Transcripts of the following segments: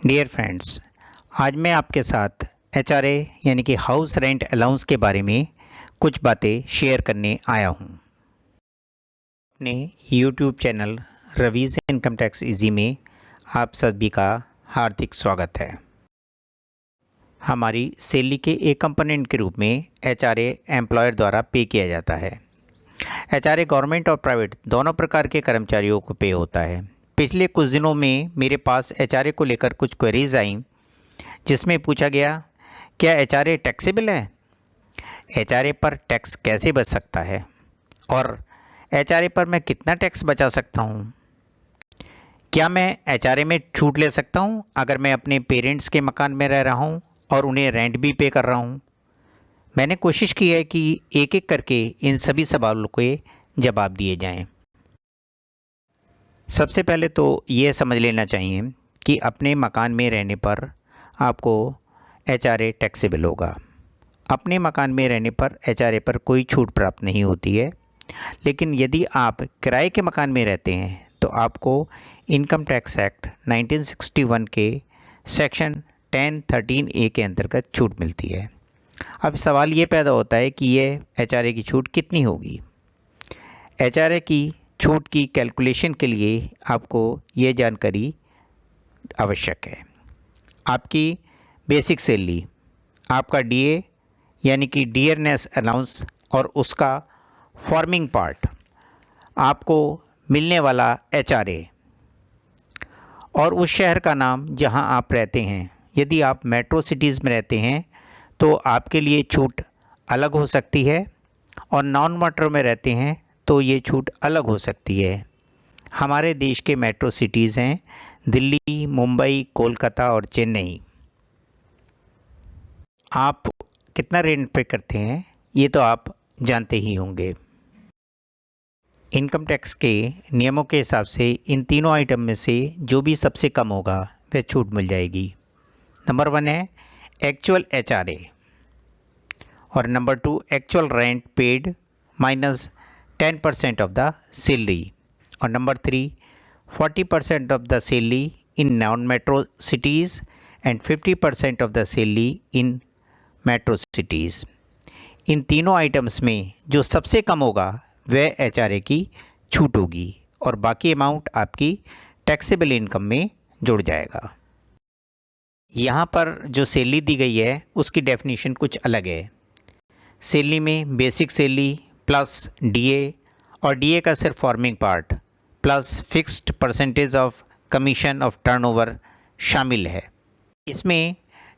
Dear friends, आज मैं आपके साथ एचआरए यानी कि हाउस रेंट अलाउंस के बारे में कुछ बातें शेयर करने आया हूँ। अपने यूट्यूब चैनल रवीज़ इनकम टैक्स इजी में आप सभी का हार्दिक स्वागत है। हमारी सैलरी के एक कंपोनेंट के रूप में एचआरए एम्प्लॉयर द्वारा पे किया जाता है। एचआरए गवर्नमेंट और प्राइवेट दोनों प्रकार के कर्मचारियों को पे होता है। पिछले कुछ दिनों में मेरे पास एचआरए को लेकर कुछ क्वेरीज आई, जिसमें पूछा गया क्या एचआरए टैक्सेबल है, एचआरए पर टैक्स कैसे बच सकता है और एचआरए पर मैं कितना टैक्स बचा सकता हूँ। क्या मैं एचआरए में छूट ले सकता हूँ अगर मैं अपने पेरेंट्स के मकान में रह रहा हूँ और उन्हें रेंट भी पे कर रहा हूँ। मैंने कोशिश की है कि एक एक करके इन सभी सवालों के जवाब दिए जाएं। सबसे पहले तो ये समझ लेना चाहिए कि अपने मकान में रहने पर आपको एचआरए टैक्सेबल होगा। अपने मकान में रहने पर एचआरए पर कोई छूट प्राप्त नहीं होती है, लेकिन यदि आप किराए के मकान में रहते हैं तो आपको इनकम टैक्स एक्ट 1961 के सेक्शन 10(13)(a) के अंतर्गत छूट मिलती है। अब सवाल ये पैदा होता है कि ये एचआरए की छूट कितनी होगी। एचआरए की छूट की कैलकुलेशन के लिए आपको ये जानकारी आवश्यक है। आपकी बेसिक सैलरी, आपका डीए यानी कि डियरनेस अलाउंस और उसका फॉर्मिंग पार्ट, आपको मिलने वाला एचआरए और उस शहर का नाम जहां आप रहते हैं। यदि आप मेट्रो सिटीज़ में रहते हैं तो आपके लिए छूट अलग हो सकती है और नॉन मेट्रो में रहते हैं तो ये छूट अलग हो सकती है। हमारे देश के मेट्रो सिटीज़ हैं दिल्ली, मुंबई, कोलकाता और चेन्नई। आप कितना रेंट पे करते हैं ये तो आप जानते ही होंगे। इनकम टैक्स के नियमों के हिसाब से इन तीनों आइटम में से जो भी सबसे कम होगा वह छूट मिल जाएगी। नंबर 1 है एक्चुअल एचआरए और number 2 actual rent paid minus 10% of the salary और number 3 40% of the salary in non metro cities and 50% of the salary in metro cities. इन तीनों आइटम्स में जो सबसे कम होगा वह एचआरए की छूट होगी और बाकी अमाउंट आपकी टैक्सेबल इनकम में जुड़ जाएगा। यहाँ पर जो सैलरी दी गई है उसकी डेफिनेशन कुछ अलग है। सैलरी में बेसिक सैलरी प्लस डीए और डीए का सिर्फ forming part plus fixed percentage of commission of turnover शामिल है। इसमें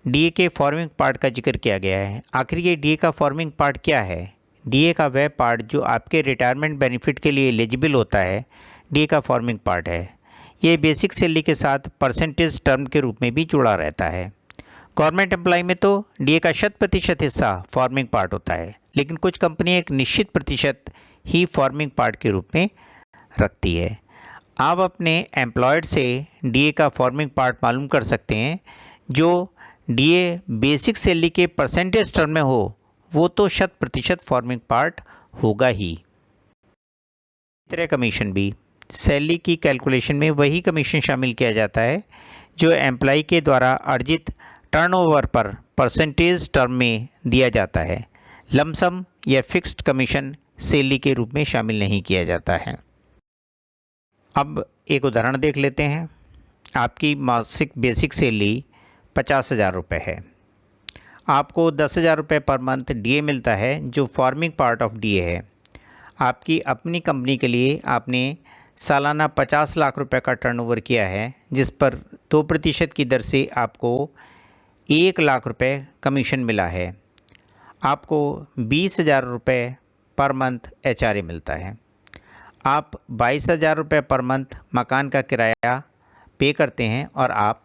डीए के फॉर्मिंग पार्ट का जिक्र किया गया है। आखिर ये डीए का फॉर्मिंग पार्ट क्या है? डीए का वह पार्ट जो आपके रिटायरमेंट बेनिफिट के लिए एलिजिबल होता है, डीए का फॉर्मिंग पार्ट है। ये बेसिक सैलरी के साथ परसेंटेज टर्म के रूप में भी जुड़ा रहता है। गवर्नमेंट एम्प्लॉय में तो डीए का 100% हिस्सा फॉर्मिंग पार्ट होता है, लेकिन कुछ कंपनियां एक निश्चित प्रतिशत ही फॉर्मिंग पार्ट के रूप में रखती है। आप अपने एम्प्लॉयड से डीए का फॉर्मिंग पार्ट मालूम कर सकते हैं। जो डीए बेसिक सैलरी के परसेंटेज टर्म में हो वो तो 100% फॉर्मिंग पार्ट होगा ही। इस तरह कमीशन भी सैलरी की कैलकुलेशन में वही कमीशन शामिल किया जाता है जो एम्प्लॉय के द्वारा अर्जित टर्नओवर पर परसेंटेज टर्म में दिया जाता है। लमसम या फिक्स्ड कमीशन सैलरी के रूप में शामिल नहीं किया जाता है। अब एक उदाहरण देख लेते हैं। आपकी मासिक बेसिक सैलरी 50,000 रुपये है। आपको 10,000 रुपये पर मंथ डीए मिलता है जो फॉर्मिंग पार्ट ऑफ डीए है। आपकी अपनी कंपनी के लिए आपने सालाना 50 लाख रुपए का टर्नओवर किया है, जिस पर 2% की दर से आपको 1 लाख रुपए कमीशन मिला है। आपको 20,000 रुपये पर मंथ एचआरए मिलता है। आप 22,000 रुपये पर मंथ मकान का किराया पे करते हैं और आप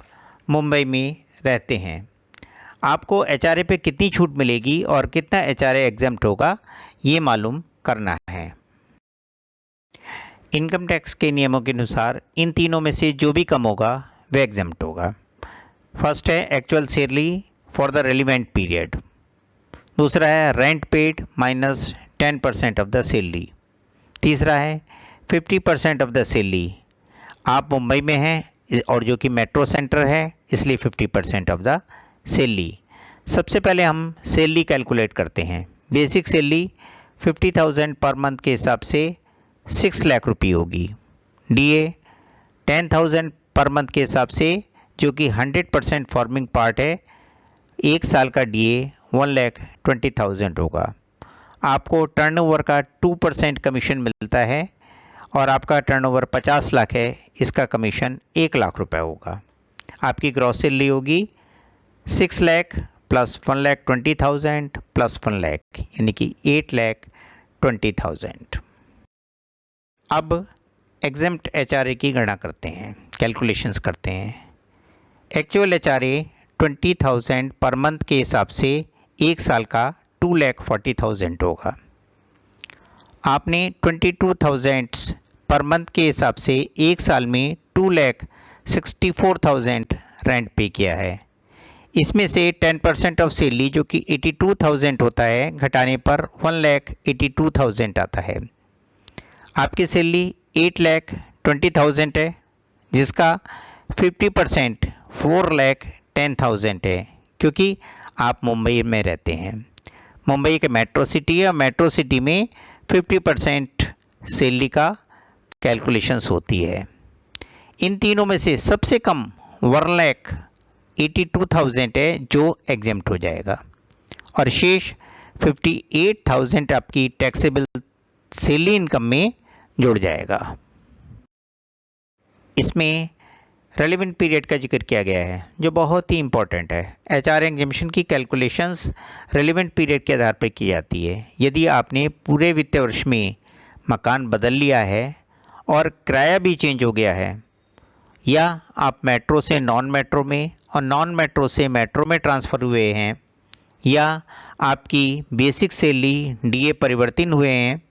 मुंबई में रहते हैं। आपको एचआरए पे कितनी छूट मिलेगी और कितना एचआरए एग्जम्प्ट होगा ये मालूम करना है। इनकम टैक्स के नियमों के अनुसार इन तीनों में से जो भी कम होगा वह एग्जम्प्ट होगा। फर्स्ट है actual salary for the relevant period. दूसरा है rent paid minus 10% of the salary. तीसरा है 50% ऑफ द सैलरी। आप मुंबई में हैं और जो कि मेट्रो सेंटर है, इसलिए 50% ऑफ द सैलरी। सबसे पहले हम सैलरी कैलकुलेट करते हैं। बेसिक सैलरी 50,000 पर मंथ के हिसाब से 6 लाख रुपये होगी। डीए 10,000 पर मंथ के हिसाब से, जो कि 100% फॉर्मिंग पार्ट है, एक साल का डीए 1,20,000 होगा। आपको टर्नओवर का 2% कमीशन मिलता है और आपका टर्नओवर 50 लाख है, इसका कमीशन 1 लाख रुपए होगा। आपकी ग्रॉस सैलरी होगी 6 लाख प्लस 1,20,000 प्लस 1 लाख, यानी कि 8,20,000। अब एग्जेम्प्ट एचआरए की गणना करते हैं, कैलकुलेशंस करते हैं। एक्चुअल एचआरए 20,000 पर मंथ के हिसाब से एक साल का 2,40,000 होगा। आपने 22,000 पर मंथ के हिसाब से एक साल में 2,64,000 रेंट पे किया है। इसमें से 10% ऑफ सैलरी, जो कि 82,000 होता है, घटाने पर 1,82,000 आता है। आपकी सैलरी 8,20,000 है, जिसका 50% 4,10,000 है, क्योंकि आप मुंबई में रहते हैं। मुंबई के मेट्रो सिटी है, मेट्रो सिटी में 50% सैलरी का कैलकुलेशंस होती है। इन तीनों में से सबसे कम 1,82,000 है, जो एग्जेम्प्ट हो जाएगा, और शेष 58,000 आपकी टैक्सेबल सैलरी इनकम में जुड़ जाएगा। इसमें रेलेवेंट पीरियड का जिक्र किया गया है, जो बहुत ही इंपॉर्टेंट है। एचआरए एग्जेम्पशन की कैलकुलेशंस रेलेवेंट पीरियड के आधार पर की जाती है। यदि आपने पूरे वित्तीय वर्ष में मकान बदल लिया है और किराया भी चेंज हो गया है, या आप मेट्रो से नॉन मेट्रो में और नॉन मेट्रो से मेट्रो में ट्रांसफ़र हुए हैं, या आपकी बेसिक सैलरी डीए परिवर्तन हुए हैं,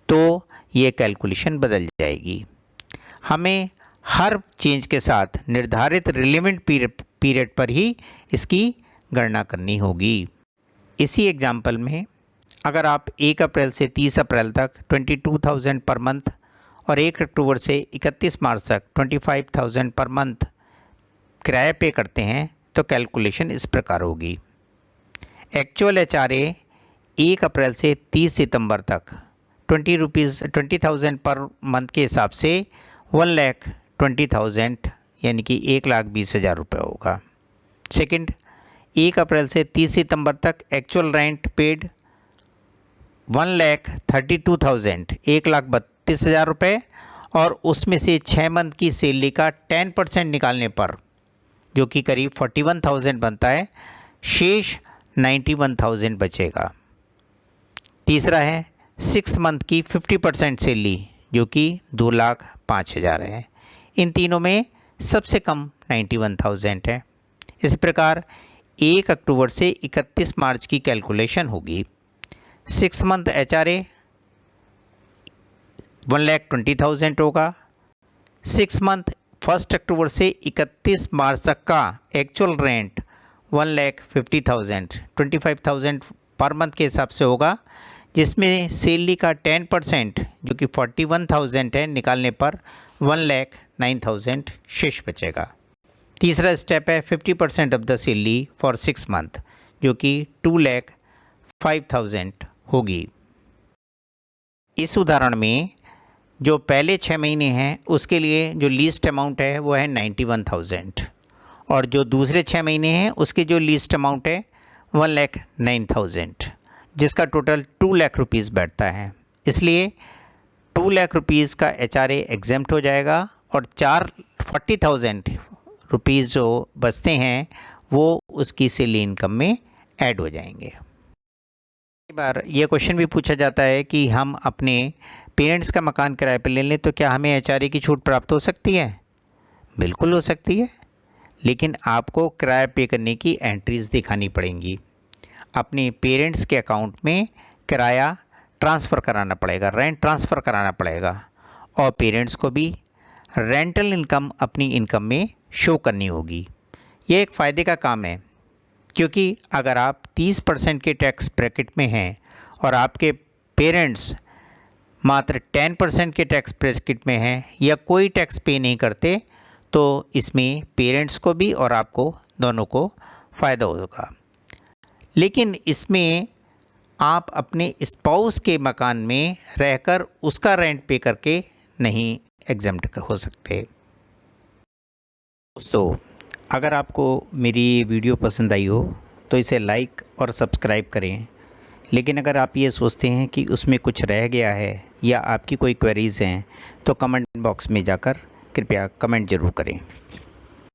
तो ये कैलकुलेशन बदल जाएगी। हमें हर चेंज के साथ निर्धारित रिलेवेंट पीरियड पर ही इसकी गणना करनी होगी। इसी एग्जाम्पल में अगर आप 1 अप्रैल से 30 अप्रैल तक 22,000 पर मंथ और 1 अक्टूबर से 31 मार्च तक 25,000 पर मंथ किराया पे करते हैं, तो कैलकुलेशन इस प्रकार होगी। एक्चुअल एचआरए 1 अप्रैल से 30 सितंबर तक 20,000 पर मंथ के हिसाब से 1,20,000 यानी कि 1,20,000 रुपये होगा। सेकंड, 1 अप्रैल से 30 सितंबर तक एक्चुअल रेंट पेड 1,32,000 1,32,000 रुपये, और उसमें से 6 मंथ की सैलरी का 10% निकालने पर, जो कि करीब 41,000 बनता है, शेष 91,000 बचेगा। तीसरा है 6 मंथ की 50% सैलरी, जो कि 2,05,000 है। इन तीनों में सबसे कम 91,000 है। इस प्रकार 1 अक्टूबर से 31 मार्च की कैलकुलेशन होगी। 6 मंथ एचआरए 1,20,000 होगा। 6 मंथ 1 अक्टूबर से 31 मार्च तक का एक्चुअल रेंट 1,50,000 25,000 पर मंथ के हिसाब से होगा, जिसमें सैलरी का 10% जो कि 41,000 है निकालने पर 1,09,000 शेष बचेगा। तीसरा स्टेप है 50% of the salary for 6 month, जो कि 2,05,000 होगी। इस उदाहरण में जो पहले 6 महीने हैं उसके लिए जो लीस्ट अमाउंट है वो है 91,000, और जो दूसरे 6 महीने हैं उसके जो लीस्ट अमाउंट है 1,09,000, जिसका टोटल 2 लाख रुपीज़ बैठता है। इसलिए 2 लाख रुपीज़ का एचआरए एग्जेम्प्ट हो जाएगा और 40,000 रुपीज़ जो बचते हैं वो उसकी सैलरी इनकम में ऐड हो जाएंगे। कई बार ये क्वेश्चन भी पूछा जाता है कि हम अपने पेरेंट्स का मकान किराए पर ले लें तो क्या हमें एचआरए की छूट प्राप्त हो सकती है? बिल्कुल हो सकती है, लेकिन आपको किराया पे करने की एंट्रीज़ दिखानी पड़ेंगी। अपने पेरेंट्स के अकाउंट में किराया ट्रांसफ़र कराना पड़ेगा, रेंट ट्रांसफ़र कराना पड़ेगा, और पेरेंट्स को भी रेंटल इनकम अपनी इनकम में शो करनी होगी। ये एक फ़ायदे का काम है, क्योंकि अगर आप 30% के टैक्स ब्रैकेट में हैं और आपके पेरेंट्स मात्र 10% के टैक्स ब्रैकेट में हैं या कोई टैक्स पे नहीं करते, तो तो इसमें पेरेंट्स को भी और आपको दोनों को फ़ायदा होगा। लेकिन इसमें आप अपने स्पाउस के मकान में रहकर उसका रेंट पे करके नहीं एग्जम्प्ट हो सकते। दोस्तों, अगर आपको मेरी ये वीडियो पसंद आई हो तो इसे लाइक और सब्सक्राइब करें। लेकिन अगर आप ये सोचते हैं कि उसमें कुछ रह गया है या आपकी कोई क्वेरीज़ हैं तो कमेंट बॉक्स में जाकर कृपया कमेंट ज़रूर करें।